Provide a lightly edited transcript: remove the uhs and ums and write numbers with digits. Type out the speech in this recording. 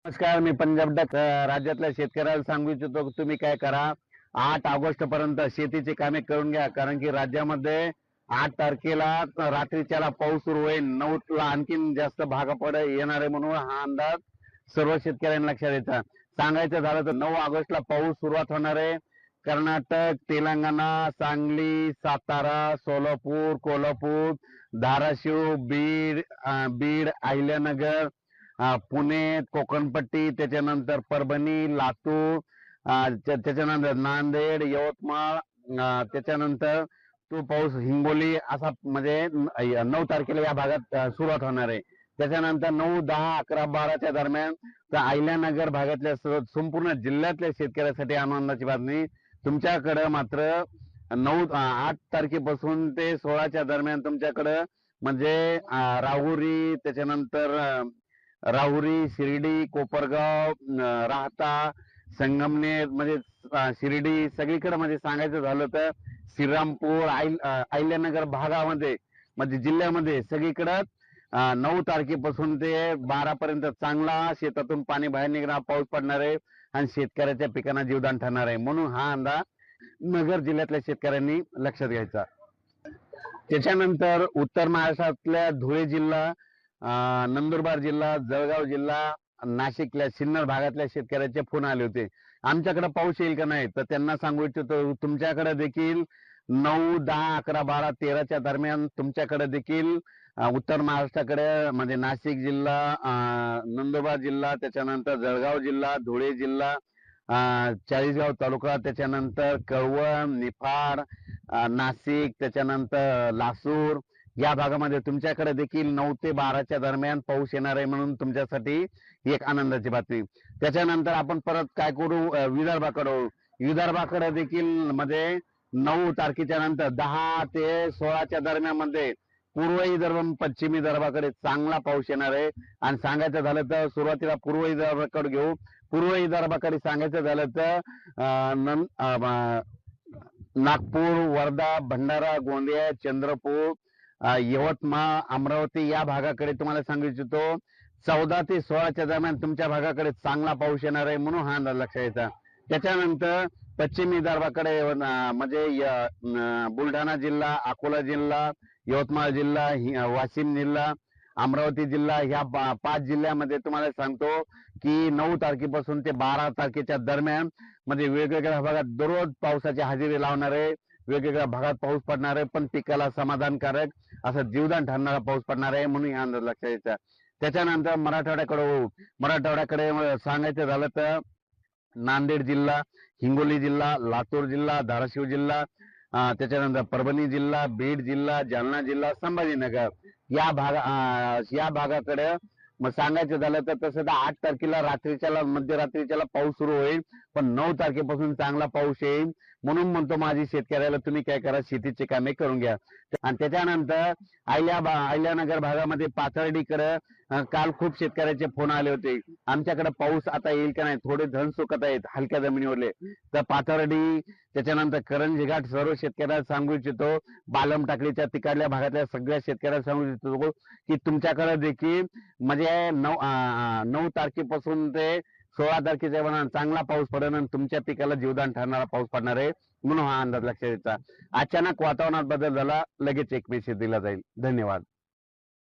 नमस्कार, मी पंजाब डक राज्यातल्या शेतकऱ्याला सांगू इच्छितो की तुम्ही काय करा, 8 ऑगस्ट पर्यंत शेतीची कामे करून घ्या. कारण की राज्यामध्ये 8 तारखेला रात्रीच्याला पाऊस सुरू होईल. 9 ला आणखीन जास्त भाग येणार आहे, म्हणून हा अंदाज सर्व शेतकऱ्यांनी लक्षात द्यायचा. सांगायचं झालं तर 9 ऑगस्टला पाऊस सुरुवात होणार आहे. कर्नाटक, तेलंगणा, सांगली, सातारा, सोलापूर, कोल्हापूर, धाराशिव, बीड, अहिल्यानगर, पुणे, कोकणपट्टी, त्याच्यानंतर परभणी, लातूर, त्याच्यानंतर नांदेड, यवतमाळ, त्याच्यानंतर तो पाऊस हिंगोली असा म्हणजे 9 तारखेला या भागात सुरुवात होणार आहे. त्याच्यानंतर 9, 10, 11, 12च्या दरम्यान तर अहिल्यानगर भागातल्या संपूर्ण जिल्ह्यातल्या शेतकऱ्यासाठी आनंदाची बातमी. तुमच्याकडे मात्र 8 तारखेपासून ते 16च्या दरम्यान तुमच्याकडे म्हणजे राहुरी, त्याच्यानंतर राहुरी, शिर्डी, कोपरगाव, राहता, संगमनेर म्हणजे शिर्डी सगळीकडे म्हणजे सांगायचं झालं तर श्रीरामपूर, अहिल्यानगर भागामध्ये म्हणजे जिल्ह्यामध्ये सगळीकडे 9 तारखेपासून ते 12 पर्यंत चांगला शेतातून पाणी बाहेर निघणार पाऊस पडणार आहे आणि शेतकऱ्याच्या पिकांना जीवदान ठरणार आहे. म्हणून हा अंदाज नगर जिल्ह्यातल्या शेतकऱ्यांनी लक्षात घ्यायचा. त्याच्यानंतर उत्तर महाराष्ट्रातल्या धुळे जिल्हा, नंदुरबार जिल्हा, जळगाव जिल्हा, नाशिकल्या सिन्नर भागातल्या शेतकऱ्याचे फोन आले होते, आमच्याकडे पाऊस येईल का नाही. तर त्यांना सांगू इच्छितो तुमच्याकडे देखील 9, 10, 11, 12, 13च्या दरम्यान तुमच्याकडे देखील उत्तर महाराष्ट्राकडे म्हणजे नाशिक जिल्हा, नंदुरबार जिल्हा, त्याच्यानंतर जळगाव जिल्हा, धुळे जिल्हा, चाळीसगाव तालुका, त्याच्यानंतर कळवण, निफाड, नाशिक, त्याच्यानंतर लासूर या भागामध्ये तुमच्याकडे देखील 9 ते 12च्या दरम्यान पाऊस येणार आहे. म्हणून तुमच्यासाठी एक आनंदाची बातमी. त्याच्यानंतर आपण परत काय करू, विदर्भाकडे देखील म्हणजे 9 तारखेच्या नंतर 10 ते 16च्या दरम्यान मध्ये पूर्व विदर्भ, पश्चिम विदर्भाकडे चांगला पाऊस येणार आहे. आणि सांगायचं झालं तर सुरुवातीला पूर्व विदर्भाकडे घेऊ. पूर्व विदर्भाकडे सांगायचं झालं तर नागपूर, वर्धा, भंडारा, गोंदिया, चंद्रपूर, यवतमाळ, अमरावती या भागाकडे तुम्हाला सांगू इच्छितो 14 ते 16च्या दरम्यान तुमच्या भागाकडे चांगला पाऊस येणार आहे. म्हणून हा अंदाज लक्षात घ्यायचा. त्याच्यानंतर पश्चिम विदर्भाकडे म्हणजे बुलढाणा जिल्हा, अकोला जिल्हा, यवतमाळ जिल्हा, वाशिम जिल्हा, अमरावती जिल्हा ह्या 5 जिल्ह्यामध्ये तुम्हाला सांगतो की 9 तारखेपासून ते 12 तारखेच्या दरम्यान म्हणजे वेगवेगळ्या भागात दररोज पावसाची हजेरी लावणार आहे. वेगवेगळ्या भागात पाऊस पडणार आहे, पण पिकाला समाधानकारक असं जीवदान ठरणारा पाऊस पडणार आहे. म्हणून हा अंदाज लक्षात घ्यायचा. त्याच्यानंतर मराठवाड्याकडे सांगायचं झालं तर नांदेड जिल्हा, हिंगोली जिल्हा, लातूर जिल्हा, धाराशिव जिल्हा, त्याच्यानंतर परभणी जिल्हा, बीड जिल्हा, जालना जिल्हा, संभाजीनगर या भागाकडे मग सांगायचं झालं तर तसं तर 8 तारखेला रात्रीच्याला मध्यरात्रीच्याला पाऊस सुरू होईल, पण 9 तारखेपासून चांगला पाऊस येईल. म्हणून म्हणतो माझी शेतकऱ्याला तुम्ही काय करा, शेतीची कामे करून घ्या. आणि त्याच्यानंतर अहिल्यानगर भागामध्ये पाथर्डीकडे काल खूप शेतकऱ्याचे फोन आले होते, आमच्याकडे पाऊस आता येईल का नाही, थोडे धन सुकत आहेत हलक्या जमिनीवरले. तर पाथर्डी, त्याच्यानंतर करंजी घाट सर्व शेतकऱ्याला सांगू इच्छितो, बालम टाकळीच्या तिकडल्या भागातल्या सगळ्या शेतकऱ्याला सांगू इच्छितो की तुमच्याकडे देखील म्हणजे 9 तारखेपासून ते 16 तारखेच्या दरम्यान चांगला पाऊस पडेल आणि तुमच्या पिकाला जीवदान ठरणारा पाऊस पडणार आहे. म्हणून हा अंदाज लक्षात घ्यायचा. अचानक वातावरणात बदल झाला, लगेच एक मेसेज दिला जाईल. धन्यवाद.